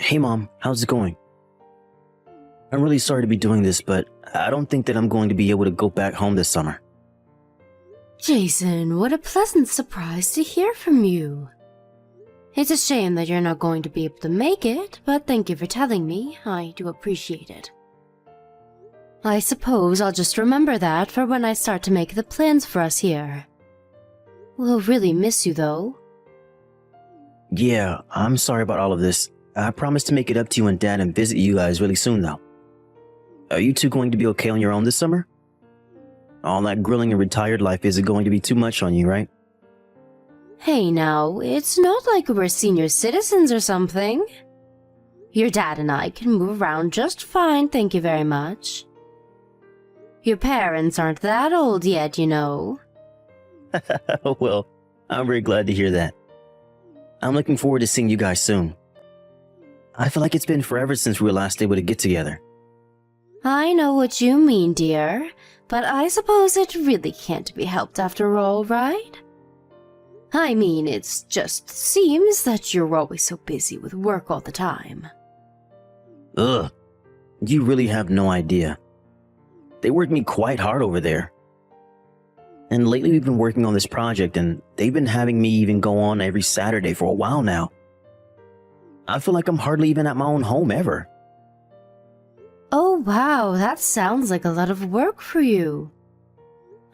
Hey Mom, how's it going? I'm really sorry to be doing this, but I don't think that I'm going to be able to go back home this summer. Jason, what a pleasant surprise to hear from you. It's a shame that you're not going to be able to make it, but thank you for telling me. I do appreciate it. I suppose I'll just remember that for when I start to make the plans for us here. We'll really miss you, though. Yeah, I'm sorry about all of this. I promise to make it up to you and Dad and visit you guys really soon, though. Are you two going to be okay on your own this summer? All that grilling and retired life isn't going to be too much on you, right? Hey now, it's not like we're senior citizens or something. Your dad and I can move around just fine, thank you very much. Your parents aren't that old yet, you know. Well, I'm very glad to hear that. I'm looking forward to seeing you guys soon. I feel like it's been forever since we were last able to get together. I know what you mean, dear, but I suppose it really can't be helped after all, right? I mean, it just seems that you're always so busy with work all the time. Ugh, you really have no idea. They work me quite hard over there. And lately we've been working on this project and they've been having me even go on every Saturday for a while now. I feel like I'm hardly even at my own home ever. Oh wow, that sounds like a lot of work for you.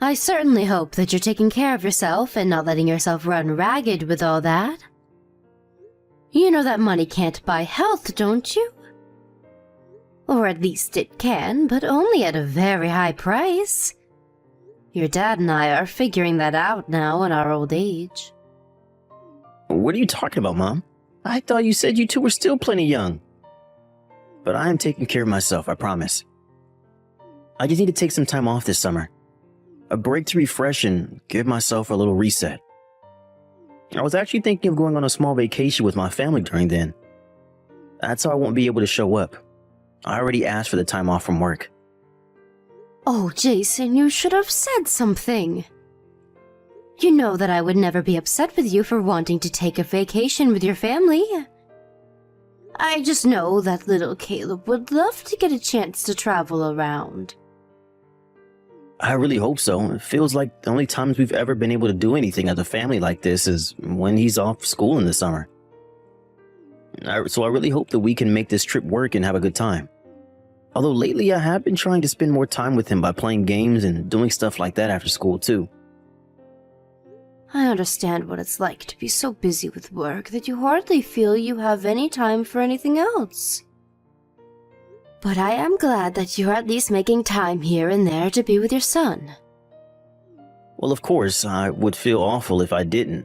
I certainly hope that you're taking care of yourself and not letting yourself run ragged with all that. You know that money can't buy health, don't you? Or at least it can, but only at a very high price. Your dad and I are figuring that out now in our old age. What are you talking about, Mom? I thought you said you two were still plenty young. But I am taking care of myself, I promise. I just need to take some time off this summer. A break to refresh and give myself a little reset. I was actually thinking of going on a small vacation with my family during then. That's how I won't be able to show up. I already asked for the time off from work. Oh, Jason, you should have said something. You know that I would never be upset with you for wanting to take a vacation with your family. I just know that little Caleb would love to get a chance to travel around. I really hope so. It feels like the only times we've ever been able to do anything as a family like this is when he's off school in the summer. So I really hope that we can make this trip work and have a good time. Although lately I have been trying to spend more time with him by playing games and doing stuff like that after school too. I understand what it's like to be so busy with work that you hardly feel you have any time for anything else. But I am glad that you're at least making time here and there to be with your son. Well, of course, I would feel awful if I didn't.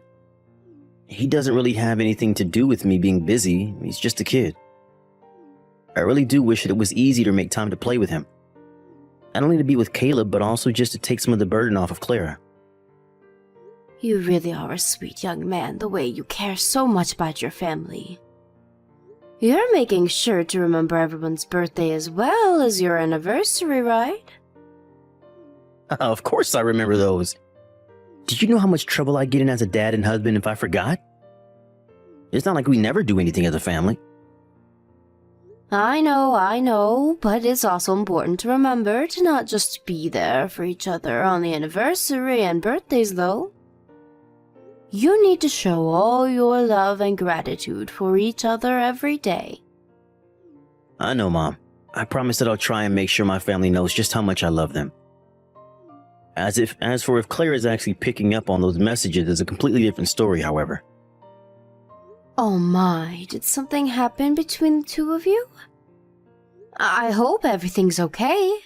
He doesn't really have anything to do with me being busy. He's just a kid. I really do wish that it was easier to make time to play with him. Not only to be with Caleb, but also just to take some of the burden off of Clara. You really are a sweet young man, the way you care so much about your family. You're making sure to remember everyone's birthday as well as your anniversary, right? Of course I remember those. Did you know how much trouble I get in as a dad and husband if I forgot? It's not like we never do anything as a family. I know, but it's also important to remember to not just be there for each other on the anniversary and birthdays, though. You need to show all your love and gratitude for each other every day. I know, Mom. I promise that I'll try and make sure my family knows just how much I love them. As for if Claire is actually picking up on those messages is a completely different story, however. Oh my, did something happen between the two of you? I hope everything's okay.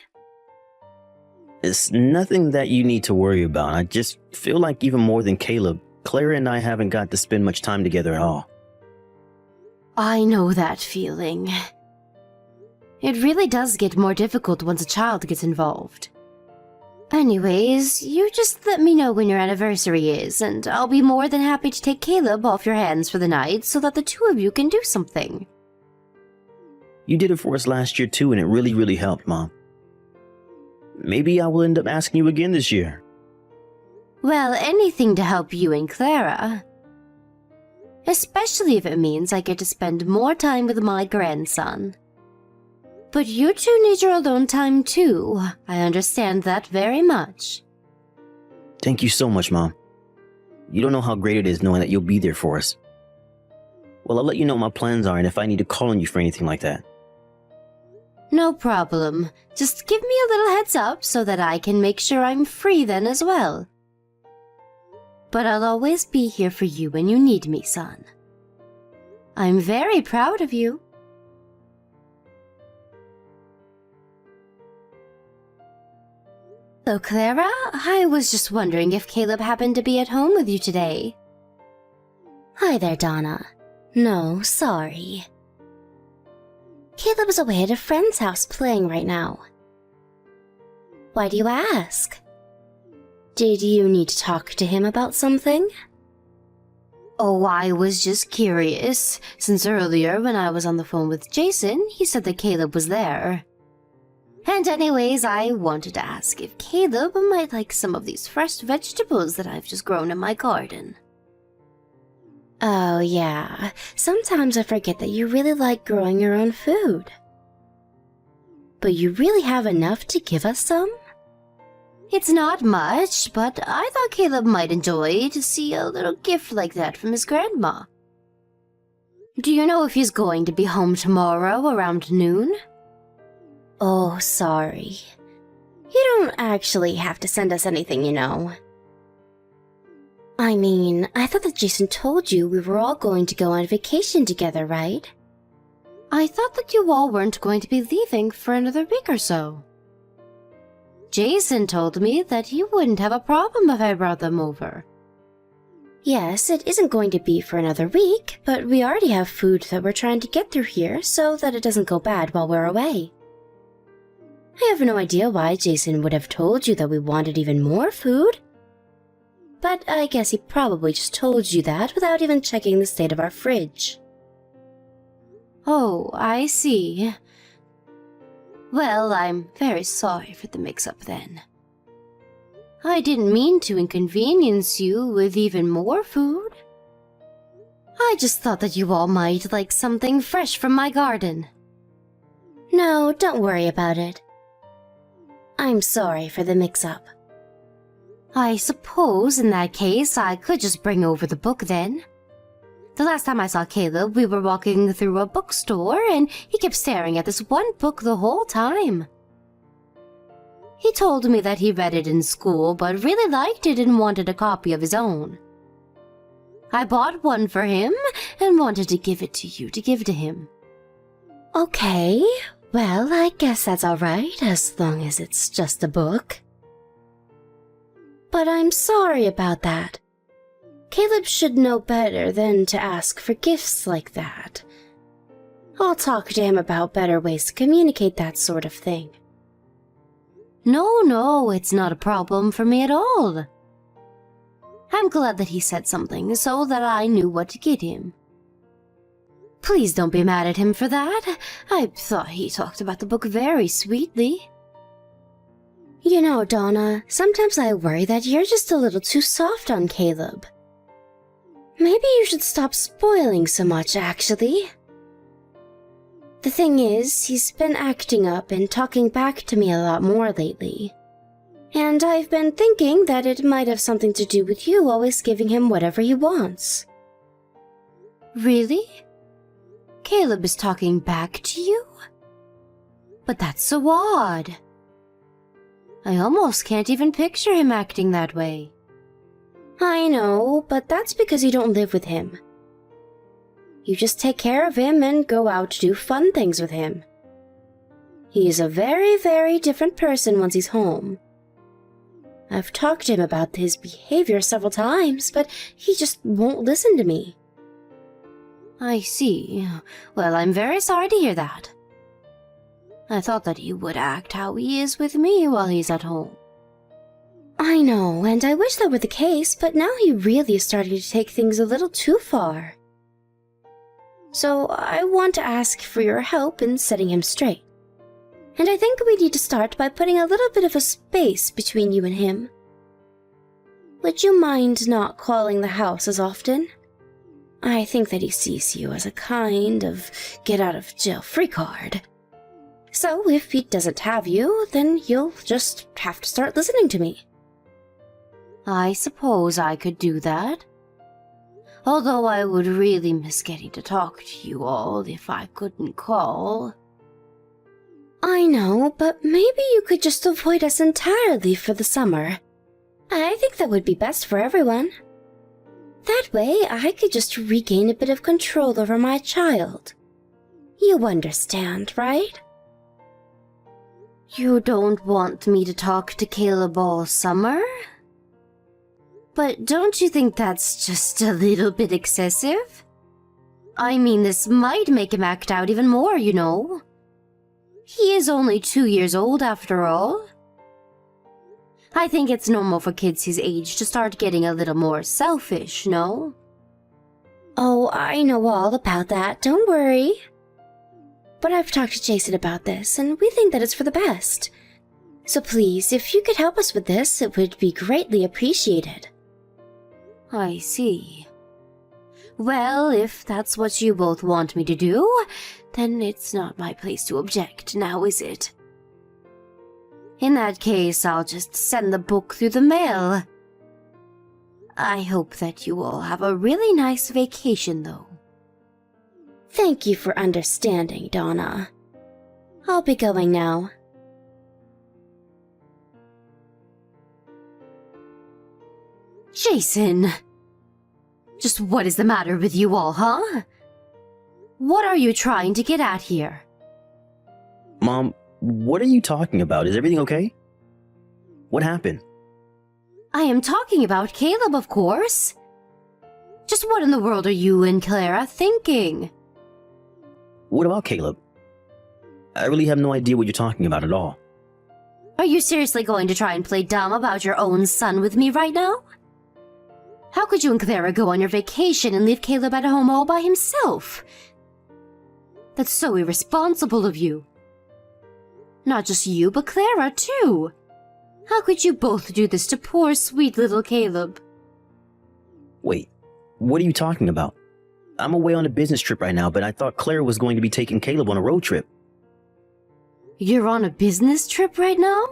It's nothing that you need to worry about. I just feel like even more than Caleb, Clara and I haven't got to spend much time together at all. I know that feeling. It really does get more difficult once a child gets involved. Anyways, you just let me know when your anniversary is, and I'll be more than happy to take Caleb off your hands for the night so that the two of you can do something. You did it for us last year too, and it really, really helped, Mom. Maybe I will end up asking you again this year. Well, anything to help you and Clara. especially if it means I get to spend more time with my grandson. But you two need your alone time too. I understand that very much. Thank you so much, Mom. You don't know how great it is knowing that you'll be there for us. Well, I'll let you know what my plans are and if I need to call on you for anything like that. No problem. Just give me a little heads up so that I can make sure I'm free then as well. But I'll always be here for you when you need me, son. I'm very proud of you. So, Clara, I was just wondering if Caleb happened to be at home with you today. Hi there, Donna. No, sorry. Caleb is away at a friend's house playing right now. Why do you ask? Did you need to talk to him about something? Oh, I was just curious, since earlier when I was on the phone with Jason, he said that Caleb was there. And anyways, I wanted to ask if Caleb might like some of these fresh vegetables that I've just grown in my garden. Oh yeah, sometimes I forget that you really like growing your own food. But you really have enough to give us some? It's not much, but I thought Caleb might enjoy to see a little gift like that from his grandma. Do you know if he's going to be home tomorrow around noon? Oh, sorry. You don't actually have to send us anything, you know. I mean, I thought that Jason told you we were all going to go on vacation together, right? I thought that you all weren't going to be leaving for another week or so. Jason told me that he wouldn't have a problem if I brought them over. Yes, it isn't going to be for another week, but we already have food that we're trying to get through here so that it doesn't go bad while we're away. I have no idea why Jason would have told you that we wanted even more food. But I guess he probably just told you that without even checking the state of our fridge. Oh, I see. Well, I'm very sorry for the mix-up then. I didn't mean to inconvenience you with even more food. I just thought that you all might like something fresh from my garden. No, don't worry about it. I'm sorry for the mix-up. I suppose in that case I could just bring over the book then. The last time I saw Caleb, we were walking through a bookstore and he kept staring at this one book the whole time. He told me that he read it in school but really liked it and wanted a copy of his own. I bought one for him and wanted to give it to you to give to him. Okay, well, I guess that's alright as long as it's just a book. But I'm sorry about that. Caleb should know better than to ask for gifts like that. I'll talk to him about better ways to communicate that sort of thing. No, it's not a problem for me at all. I'm glad that he said something so that I knew what to get him. Please don't be mad at him for that. I thought he talked about the book very sweetly. You know, Donna, sometimes I worry that you're just a little too soft on Caleb. Maybe you should stop spoiling so much, actually. The thing is, he's been acting up and talking back to me a lot more lately. And I've been thinking that it might have something to do with you always giving him whatever he wants. Really? Caleb is talking back to you? But that's so odd. I almost can't even picture him acting that way. I know, but that's because you don't live with him. You just take care of him and go out to do fun things with him. He is a very, very different person once he's home. I've talked to him about his behavior several times, but he just won't listen to me. I see. Well, I'm very sorry to hear that. I thought that he would act how he is with me while he's at home. I know, and I wish that were the case, but now he really is starting to take things a little too far. So I want to ask for your help in setting him straight. And I think we need to start by putting a little bit of a space between you and him. Would you mind not calling the house as often? I think that he sees you as a kind of get-out-of-jail-free card. So if he doesn't have you, then you'll just have to start listening to me. I suppose I could do that. Although I would really miss getting to talk to you all if I couldn't call. I know, but maybe you could just avoid us entirely for the summer. I think that would be best for everyone. That way, I could just regain a bit of control over my child. You understand, right? You don't want me to talk to Caleb all summer? But don't you think that's just a little bit excessive? I mean, this might make him act out even more, you know. He is only 2 years old after all. I think it's normal for kids his age to start getting a little more selfish, no? Oh, I know all about that, don't worry. But I've talked to Jason about this, and we think that it's for the best. So please, if you could help us with this, it would be greatly appreciated. I see. Well, if that's what you both want me to do, then it's not my place to object, now is it? In that case, I'll just send the book through the mail. I hope that you all have a really nice vacation, though. Thank you for understanding, Donna. I'll be going now. Jason! Just what is the matter with you all, huh? What are you trying to get at here? Mom, what are you talking about? Is everything okay? What happened? I am talking about Caleb, of course. Just what in the world are you and Clara thinking? What about Caleb? I really have no idea what you're talking about at all. Are you seriously going to try and play dumb about your own son with me right now? How could you and Clara go on your vacation and leave Caleb at home all by himself? That's so irresponsible of you. Not just you, but Clara, too. How could you both do this to poor, sweet little Caleb? Wait, what are you talking about? I'm away on a business trip right now, but I thought Clara was going to be taking Caleb on a road trip. You're on a business trip right now?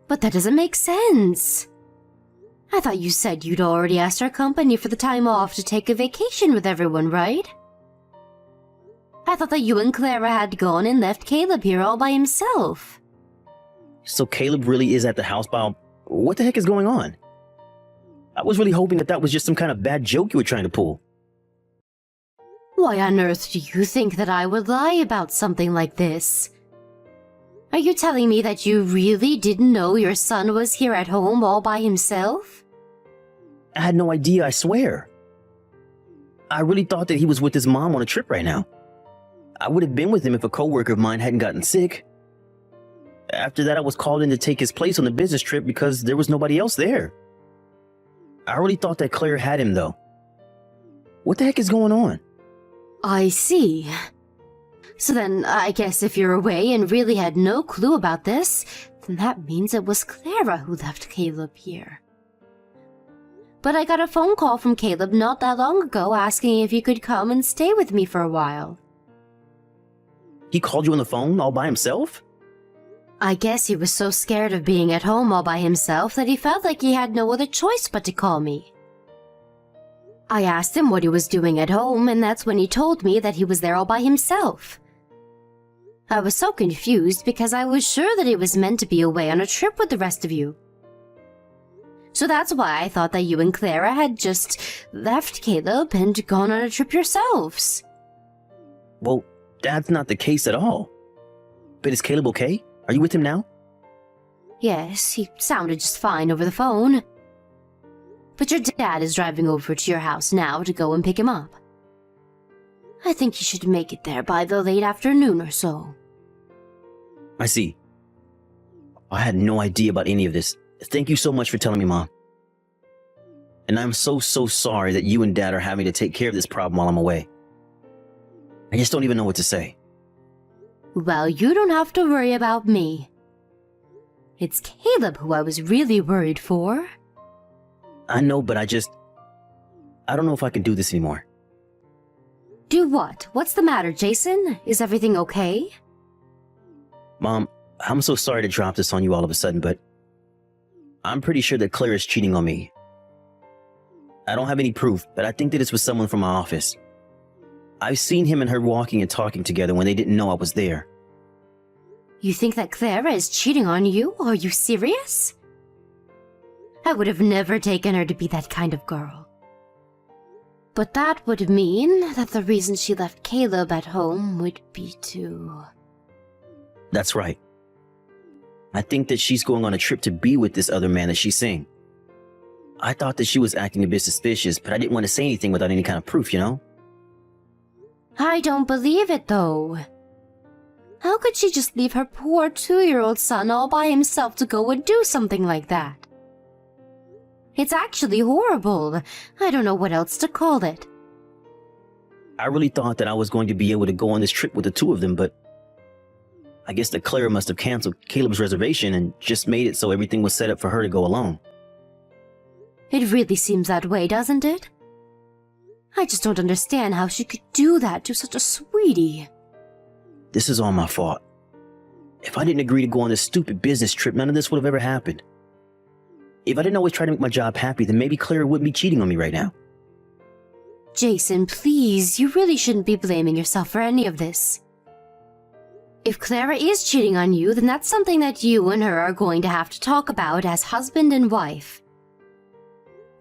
But that doesn't make sense. I thought you said you'd already asked our company for the time off to take a vacation with everyone, right? I thought that you and Clara had gone and left Caleb here all by himself. So Caleb really is at the house by... What the heck is going on? I was really hoping that was just some kind of bad joke you were trying to pull. Why on earth do you think that I would lie about something like this? Are you telling me that you really didn't know your son was here at home all by himself? I had no idea, I swear. I really thought that he was with his mom on a trip right now. I would have been with him if a coworker of mine hadn't gotten sick. After that, I was called in to take his place on the business trip because there was nobody else there. I really thought that Claire had him, though. What the heck is going on? I see. So then, I guess if you're away and really had no clue about this, then that means it was Clara who left Caleb here. But I got a phone call from Caleb not that long ago asking if he could come and stay with me for a while. He called you on the phone all by himself? I guess he was so scared of being at home all by himself that he felt like he had no other choice but to call me. I asked him what he was doing at home, and that's when he told me that he was there all by himself. I was so confused because I was sure that he was meant to be away on a trip with the rest of you. So that's why I thought that you and Clara had just left Caleb and gone on a trip yourselves. Well, that's not the case at all. But is Caleb okay? Are you with him now? Yes, he sounded just fine over the phone. But your dad is driving over to your house now to go and pick him up. I think he should make it there by the late afternoon or so. I see. I had no idea about any of this. Thank you so much for telling me, Mom. And I'm so sorry that you and Dad are having to take care of this problem while I'm away. I just don't even know what to say. Well, you don't have to worry about me. It's Caleb who I was really worried for. I know, but I don't know if I can do this anymore. Do what? What's the matter, Jason? Is everything okay? Mom, I'm so sorry to drop this on you all of a sudden, but I'm pretty sure that Claire is cheating on me. I don't have any proof, but I think that it's with someone from my office. I've seen him and her walking and talking together when they didn't know I was there. You think that Clara is cheating on you? Are you serious? I would have never taken her to be that kind of girl. But that would mean that the reason she left Caleb at home would be to... That's right. I think that she's going on a trip to be with this other man that she's seeing. I thought that she was acting a bit suspicious, but I didn't want to say anything without any kind of proof, you know? I don't believe it, though. How could she just leave her poor 2-year-old son all by himself to go and do something like that? It's actually horrible. I don't know what else to call it. I really thought that I was going to be able to go on this trip with the two of them, but I guess that Clara must have canceled Caleb's reservation and just made it so everything was set up for her to go alone. It really seems that way, doesn't it? I just don't understand how she could do that to such a sweetie. This is all my fault. If I didn't agree to go on this stupid business trip, none of this would have ever happened. If I didn't always try to make my job happy, then maybe Clara wouldn't be cheating on me right now. Jason, please, you really shouldn't be blaming yourself for any of this. If Clara is cheating on you, then that's something that you and her are going to have to talk about as husband and wife.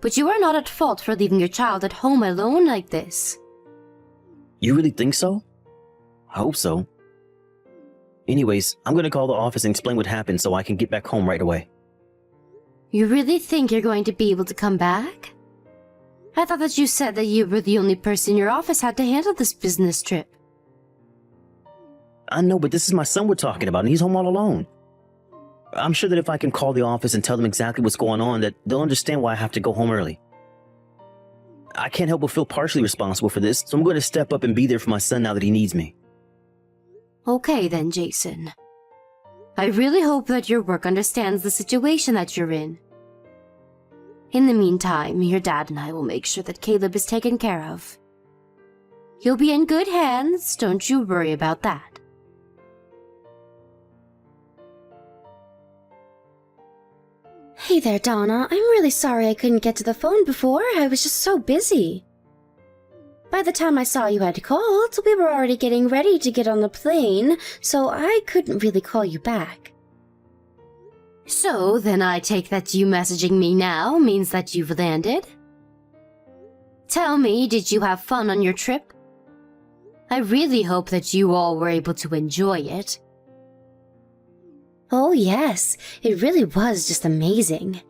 But you are not at fault for leaving your child at home alone like this. You really think so? I hope so. Anyways, I'm gonna call the office and explain what happened so I can get back home right away. You really think you're going to be able to come back? I thought that you said that you were the only person your office had to handle this business trip. I know, but this is my son we're talking about, and he's home all alone. I'm sure that if I can call the office and tell them exactly what's going on, that they'll understand why I have to go home early. I can't help but feel partially responsible for this, so I'm going to step up and be there for my son now that he needs me. Okay then, Jason. I really hope that your work understands the situation that you're in. In the meantime, your dad and I will make sure that Caleb is taken care of. You'll be in good hands, don't you worry about that. Hey there, Donna. I'm really sorry I couldn't get to the phone before. I was just so busy. By the time I saw you had called, we were already getting ready to get on the plane, so I couldn't really call you back. So, then I take that you messaging me now means that you've landed? Tell me, did you have fun on your trip? I really hope that you all were able to enjoy it. Oh yes, it really was just amazing.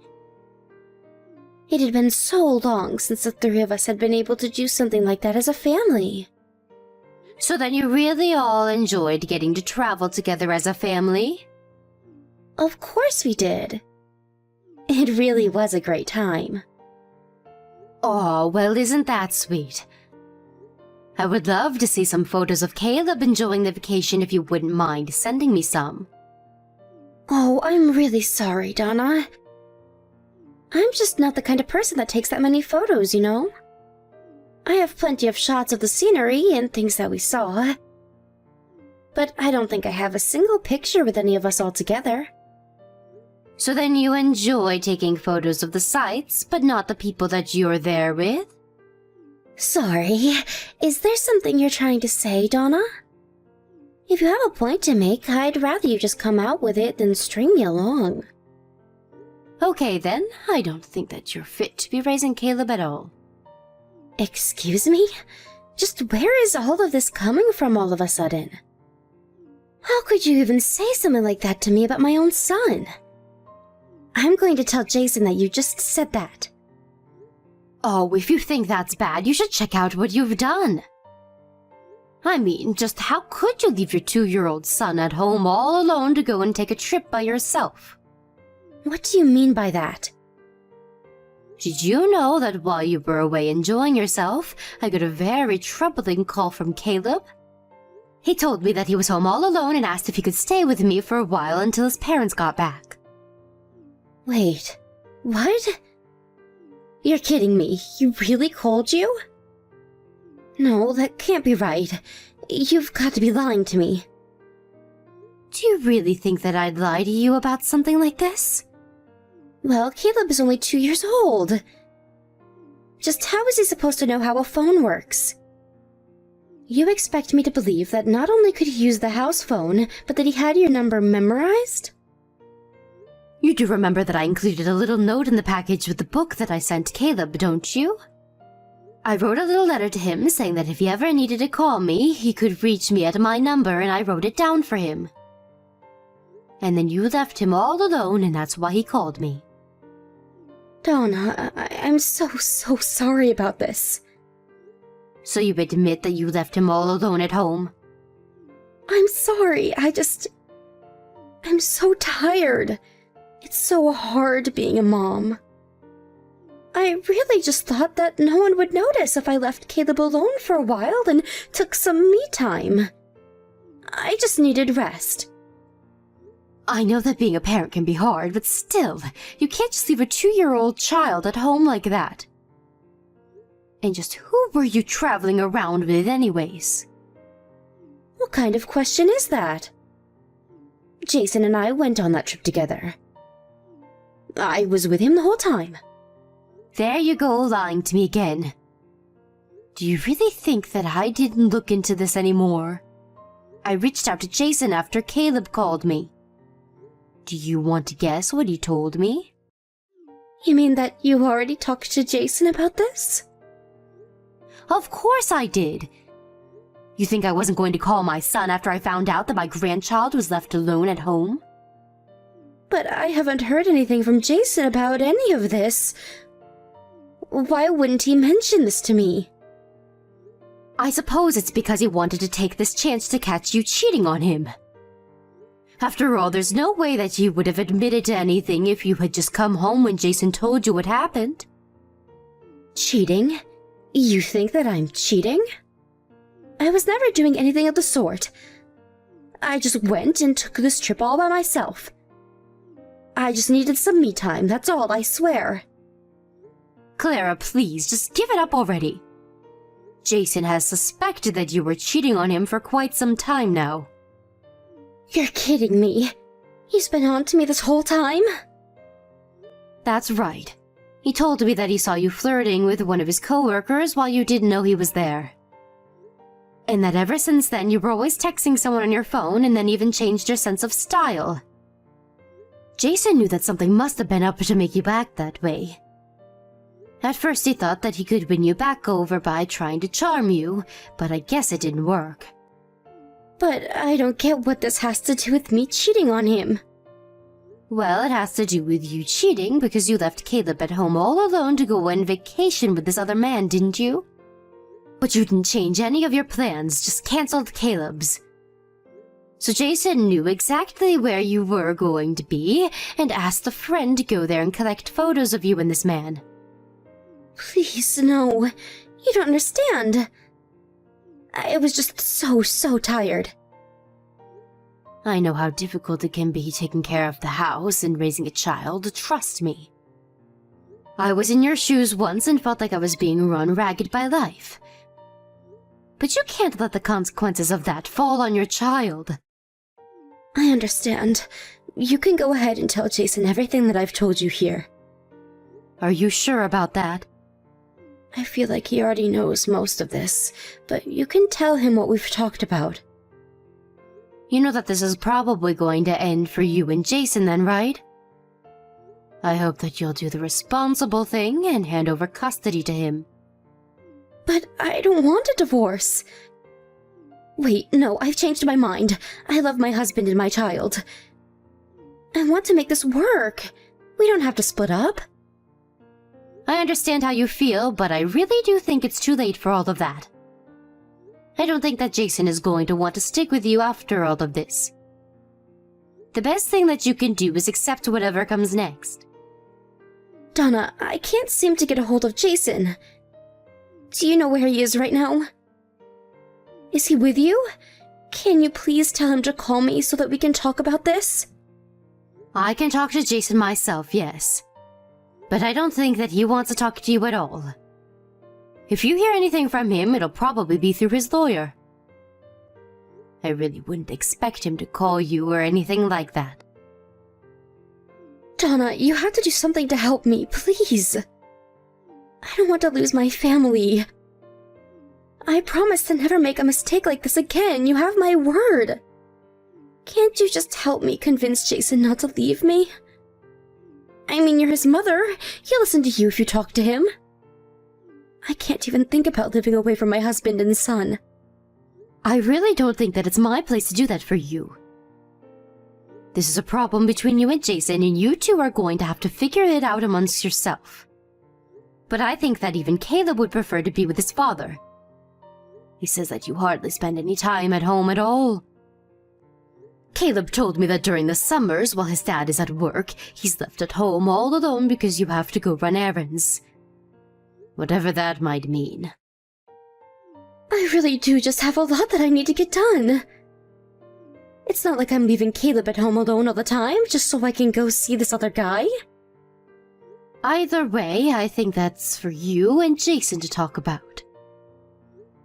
It had been so long since the three of us had been able to do something like that as a family. So then you really all enjoyed getting to travel together as a family? Of course we did. It really was a great time. Oh, well, isn't that sweet? I would love to see some photos of Caleb enjoying the vacation if you wouldn't mind sending me some. Oh, I'm really sorry, Donna. I'm just not the kind of person that takes that many photos, you know? I have plenty of shots of the scenery and things that we saw. But I don't think I have a single picture with any of us all together. So then you enjoy taking photos of the sights, but not the people that you're there with? Sorry, is there something you're trying to say, Donna? If you have a point to make, I'd rather you just come out with it than string me along. Okay then, I don't think that you're fit to be raising Caleb at all. Excuse me? Just where is all of this coming from all of a sudden? How could you even say something like that to me about my own son? I'm going to tell Jason that you just said that. Oh, if you think that's bad, you should check out what you've done. I mean, just how could you leave your 2-year-old son at home all alone to go and take a trip by yourself? What do you mean by that? Did you know that while you were away enjoying yourself, I got a very troubling call from Caleb? He told me that he was home all alone and asked if he could stay with me for a while until his parents got back. Wait, what? You're kidding me. He really called you? No, that can't be right. You've got to be lying to me. Do you really think that I'd lie to you about something like this? Well, Caleb is only 2 years old. Just how is he supposed to know how a phone works? You expect me to believe that not only could he use the house phone, but that he had your number memorized? You do remember that I included a little note in the package with the book that I sent Caleb, don't you? I wrote a little letter to him saying that if he ever needed to call me, he could reach me at my number, and I wrote it down for him. And then you left him all alone, and that's why he called me. Donna, I'm so sorry about this. So you admit that you left him all alone at home? I'm sorry, I'm so tired. It's so hard being a mom. I really just thought that no one would notice if I left Caleb alone for a while and took some me time. I just needed rest. I know that being a parent can be hard, but still, you can't just leave a 2-year-old child at home like that. And just who were you traveling around with anyways? What kind of question is that? Jason and I went on that trip together. I was with him the whole time. There you go, lying to me again. Do you really think that I didn't look into this anymore? I reached out to Jason after Caleb called me. Do you want to guess what he told me? You mean that you already talked to Jason about this? Of course I did. You think I wasn't going to call my son after I found out that my grandchild was left alone at home? But I haven't heard anything from Jason about any of this. Why wouldn't he mention this to me? I suppose it's because he wanted to take this chance to catch you cheating on him. After all, there's no way that you would have admitted to anything if you had just come home when Jason told you what happened. Cheating? You think that I'm cheating? I was never doing anything of the sort. I just went and took this trip all by myself. I just needed some me time, that's all, I swear. Clara, please, just give it up already. Jason has suspected that you were cheating on him for quite some time now. You're kidding me. He's been on to me this whole time? That's right. He told me that he saw you flirting with one of his coworkers while you didn't know he was there. And that ever since then you were always texting someone on your phone and then even changed your sense of style. Jason knew that something must have been up to make you act that way. At first he thought that he could win you back over by trying to charm you, but I guess it didn't work. But I don't get what this has to do with me cheating on him. Well, it has to do with you cheating because you left Caleb at home all alone to go on vacation with this other man, didn't you? But you didn't change any of your plans, just canceled Caleb's. So Jason knew exactly where you were going to be and asked a friend to go there and collect photos of you and this man. Please, no. You don't understand. I was just so tired. I know how difficult it can be taking care of the house and raising a child, trust me. I was in your shoes once and felt like I was being run ragged by life. But you can't let the consequences of that fall on your child. I understand. You can go ahead and tell Jason everything that I've told you here. Are you sure about that? I feel like he already knows most of this, but you can tell him what we've talked about. You know that this is probably going to end for you and Jason then, right? I hope that you'll do the responsible thing and hand over custody to him. But I don't want a divorce. Wait, no, I've changed my mind. I love my husband and my child. I want to make this work. We don't have to split up. I understand how you feel, but I really do think it's too late for all of that. I don't think that Jason is going to want to stick with you after all of this. The best thing that you can do is accept whatever comes next. Donna, I can't seem to get a hold of Jason. Do you know where he is right now? Is he with you? Can you please tell him to call me so that we can talk about this? I can talk to Jason myself, yes. But I don't think that he wants to talk to you at all. If you hear anything from him, it'll probably be through his lawyer. I really wouldn't expect him to call you or anything like that. Donna, you have to do something to help me, please. I don't want to lose my family. I promise to never make a mistake like this again. You have my word. Can't you just help me convince Jason not to leave me? I mean, you're his mother. He'll listen to you if you talk to him. I can't even think about living away from my husband and son. I really don't think that it's my place to do that for you. This is a problem between you and Jason, and you two are going to have to figure it out amongst yourself. But I think that even Caleb would prefer to be with his father. He says that you hardly spend any time at home at all. Caleb told me that during the summers, while his dad is at work, he's left at home all alone because you have to go run errands. Whatever that might mean. I really do just have a lot that I need to get done. It's not like I'm leaving Caleb at home alone all the time, just so I can go see this other guy. Either way, I think that's for you and Jason to talk about.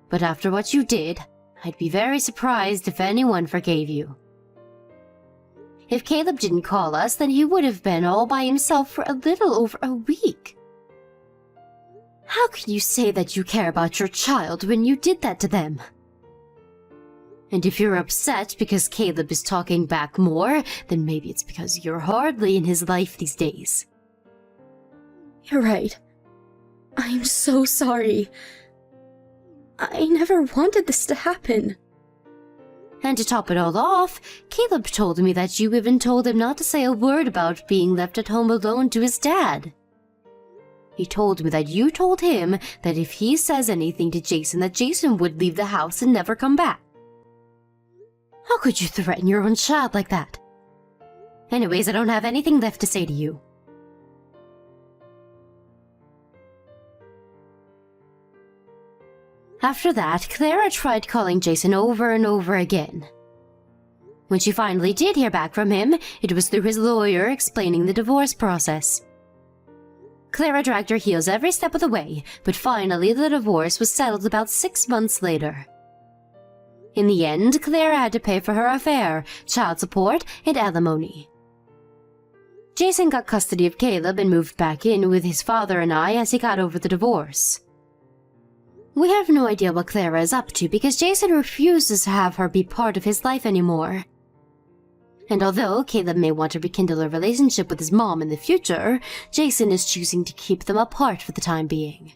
But after what you did, I'd be very surprised if anyone forgave you. If Caleb didn't call us, then he would have been all by himself for a little over a week. How can you say that you care about your child when you did that to them? And if you're upset because Caleb is talking back more, then maybe it's because you're hardly in his life these days. You're right. I'm so sorry. I never wanted this to happen. And to top it all off, Caleb told me that you even told him not to say a word about being left at home alone to his dad. He told me that you told him that if he says anything to Jason, that Jason would leave the house and never come back. How could you threaten your own child like that? Anyways, I don't have anything left to say to you. After that, Clara tried calling Jason over and over again. When she finally did hear back from him, it was through his lawyer explaining the divorce process. Clara dragged her heels every step of the way, but finally the divorce was settled about 6 months later. In the end, Clara had to pay for her affair, child support, and alimony. Jason got custody of Caleb and moved back in with his father and I as he got over the divorce. We have no idea what Clara is up to because Jason refuses to have her be part of his life anymore. And although Caleb may want to rekindle a relationship with his mom in the future, Jason is choosing to keep them apart for the time being.